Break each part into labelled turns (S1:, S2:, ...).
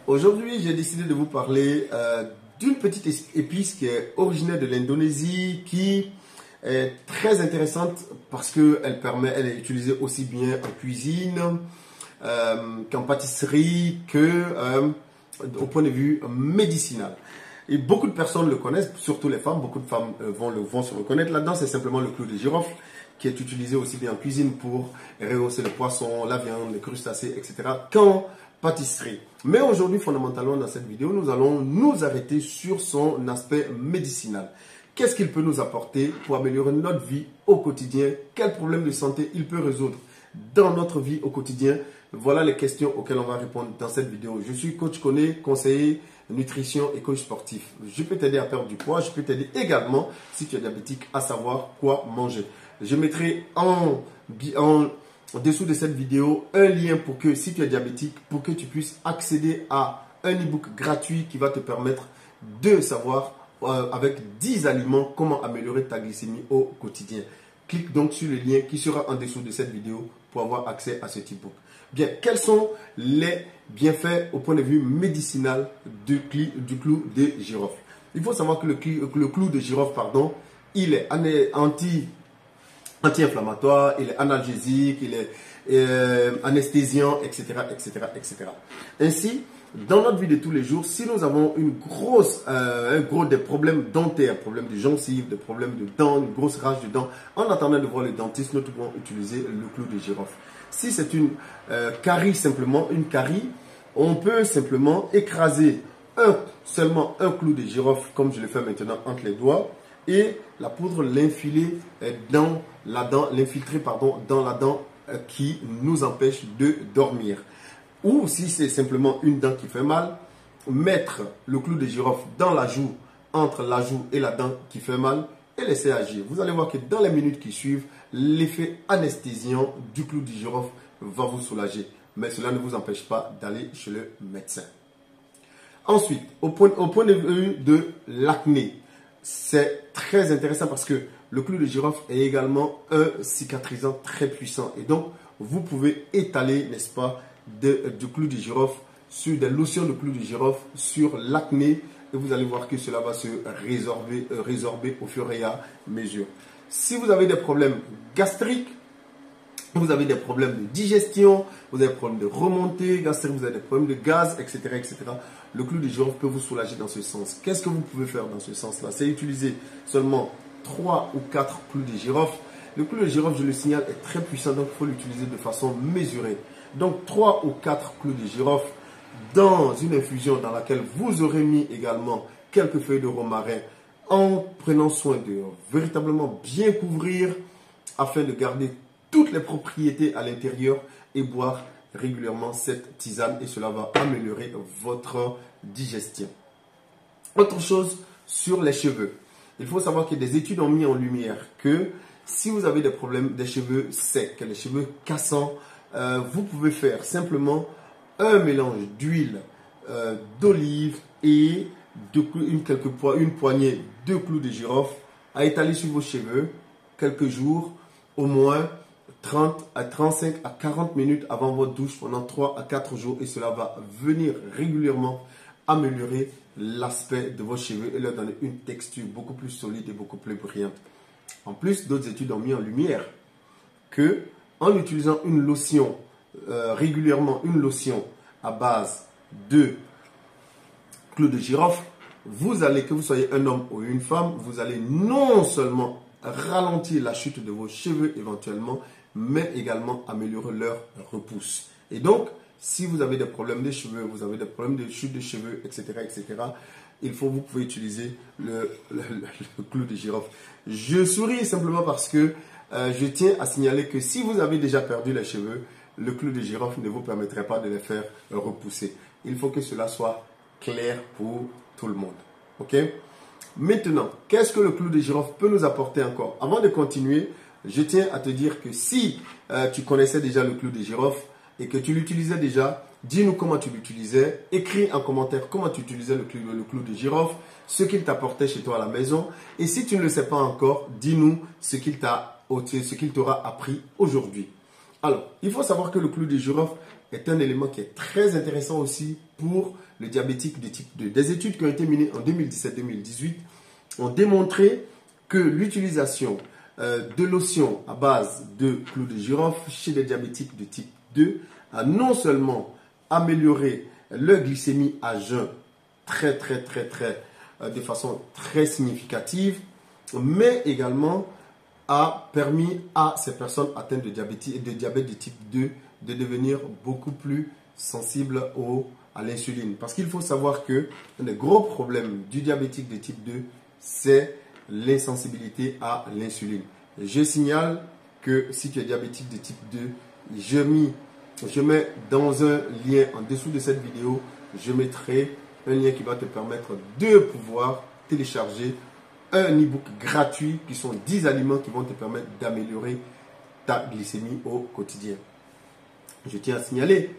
S1: Aujourd'hui, j'ai décidé de vous parler d'une petite épice qui est originaire de l'Indonésie, qui est très intéressante parce qu'elle est utilisée aussi bien en cuisine qu'en pâtisserie, au point de vue médicinal. Et beaucoup de personnes le connaissent, surtout les femmes. Beaucoup de femmes vont se reconnaître là-dedans. C'est simplement le clou de girofle qui est utilisé aussi bien en cuisine pour rehausser le poisson, la viande, les crustacés, etc. qu'en pâtisserie. Mais aujourd'hui, fondamentalement, dans cette vidéo, nous allons nous arrêter sur son aspect médicinal. Qu'est-ce qu'il peut nous apporter pour améliorer notre vie au quotidien? Quels problèmes de santé il peut résoudre dans notre vie au quotidien? Voilà les questions auxquelles on va répondre dans cette vidéo. Je suis coach Koné, conseiller nutrition et coach sportif. Je peux t'aider à perdre du poids. Je peux t'aider également, si tu es diabétique, à savoir quoi manger. Je mettrai en dessous de cette vidéo un lien pour que, si tu es diabétique, pour que tu puisses accéder à un e-book gratuit qui va te permettre de savoir avec 10 aliments comment améliorer ta glycémie au quotidien. Clique donc sur le lien qui sera en dessous de cette vidéo pour avoir accès à cet e-book. Bien, quels sont les bienfaits au point de vue médicinal du clou de girofle? Il faut savoir que le clou de girofle, il est anti-inflammatoire, il est analgésique, il est anesthésiant, etc., etc., etc. Ainsi, dans notre vie de tous les jours, si nous avons des problèmes dentaires, problèmes de gencives, des problèmes de dents, une grosse rage de dents, en attendant de voir le dentiste, nous devons utiliser le clou de girofle. Si c'est une carie, on peut simplement écraser seulement un clou de girofle, comme je le fais maintenant entre les doigts, et la poudre l'infiltrer dans la dent qui nous empêche de dormir. Ou si c'est simplement une dent qui fait mal, mettre le clou de girofle dans la joue, entre la joue et la dent qui fait mal, et laisser agir. Vous allez voir que dans les minutes qui suivent, l'effet anesthésiant du clou de girofle va vous soulager. Mais cela ne vous empêche pas d'aller chez le médecin. Ensuite, au point de vue de l'acné, c'est très intéressant parce que le clou de girofle est également un cicatrisant très puissant. Et donc, vous pouvez étaler, n'est-ce pas, du clou de girofle sur des lotions de clou de girofle sur l'acné. Et vous allez voir que cela va se résorber au fur et à mesure. Si vous avez des problèmes gastriques, vous avez des problèmes de digestion, vous avez des problèmes de remontée gastrique, vous avez des problèmes de gaz, etc., etc. Le clou de girofle peut vous soulager dans ce sens. Qu'est-ce que vous pouvez faire dans ce sens-là? C'est utiliser seulement 3 ou 4 clous de girofle. Le clou de girofle, je le signale, est très puissant, donc il faut l'utiliser de façon mesurée. Donc 3 ou 4 clous de girofle dans une infusion dans laquelle vous aurez mis également quelques feuilles de romarin en prenant soin de véritablement bien couvrir afin de garder toutes les propriétés à l'intérieur et boire régulièrement cette tisane et cela va améliorer votre digestion. Autre chose sur les cheveux. Il faut savoir que des études ont mis en lumière que si vous avez des problèmes des cheveux secs, les cheveux cassants, vous pouvez faire simplement un mélange d'huile d'olive et une poignée de clous de girofle à étaler sur vos cheveux quelques jours, au moins 30 à 35 à 40 minutes avant votre douche pendant 3 à 4 jours et cela va venir régulièrement améliorer l'aspect de vos cheveux et leur donner une texture beaucoup plus solide et beaucoup plus brillante. En plus, d'autres études ont mis en lumière que en utilisant une lotion régulièrement, une lotion à base de clou de girofle, que vous soyez un homme ou une femme, vous allez non seulement ralentir la chute de vos cheveux éventuellement, mais également améliorer leur repousse. Et donc, si vous avez des problèmes de cheveux, vous avez des problèmes de chute de cheveux, etc., etc., vous pouvez utiliser le clou de girofle. Je souris simplement parce que je tiens à signaler que si vous avez déjà perdu les cheveux, le clou de girofle ne vous permettrait pas de les faire repousser. Il faut que cela soit clair pour tout le monde. Ok? Maintenant, qu'est-ce que le clou de girofle peut nous apporter encore? Avant de continuer, je tiens à te dire que si tu connaissais déjà le clou de girofle et que tu l'utilisais déjà, dis-nous comment tu l'utilisais. Écris en commentaire comment tu utilisais le clou de girofle, ce qu'il t'apportait chez toi à la maison. Et si tu ne le sais pas encore, dis-nous ce qu'il t'aura appris aujourd'hui. Alors, il faut savoir que le clou de girofle est un élément qui est très intéressant aussi pour le diabétique de type 2. Des études qui ont été menées en 2017-2018 ont démontré que l'utilisation de lotion à base de clous de girofle chez les diabétiques de type 2 a non seulement amélioré leur glycémie à jeun de façon très significative, mais également a permis à ces personnes atteintes de diabète de type 2 de devenir beaucoup plus sensibles à l'insuline. Parce qu'il faut savoir que un des gros problèmes du diabétique de type 2, c'est l'insensibilité à l'insuline. Je signale que si tu es diabétique de type 2, je mets dans un lien en dessous de cette vidéo, je mettrai un lien qui va te permettre de pouvoir télécharger un e-book gratuit qui sont 10 aliments qui vont te permettre d'améliorer ta glycémie au quotidien. Je tiens à signaler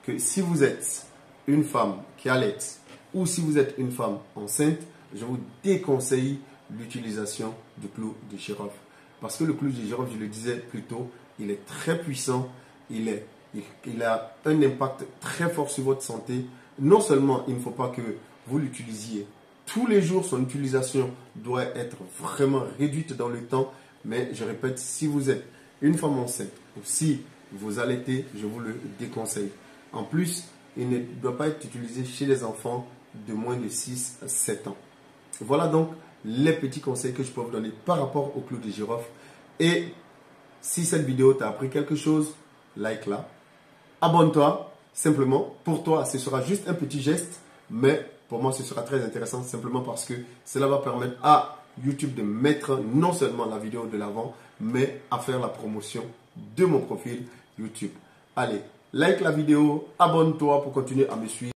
S1: que si vous êtes une femme qui allaite ou si vous êtes une femme enceinte, je vous déconseille l'utilisation du clou de girofle. Parce que le clou de girofle, je le disais plus tôt, il est très puissant, il a un impact très fort sur votre santé. Non seulement il ne faut pas que vous l'utilisiez tous les jours, son utilisation doit être vraiment réduite dans le temps, mais je répète, si vous êtes une femme enceinte ou si vous allaitez, je vous le déconseille. En plus, il ne doit pas être utilisé chez les enfants de moins de 6 à 7 ans. Voilà donc les petits conseils que je peux vous donner par rapport au clou de girofle. Et si cette vidéo t'a appris quelque chose, like-la. Abonne-toi, simplement. Pour toi, ce sera juste un petit geste, mais pour moi, ce sera très intéressant simplement parce que cela va permettre à YouTube de mettre non seulement la vidéo de l'avant, mais à faire la promotion de mon profil YouTube. Allez, like la vidéo, abonne-toi pour continuer à me suivre.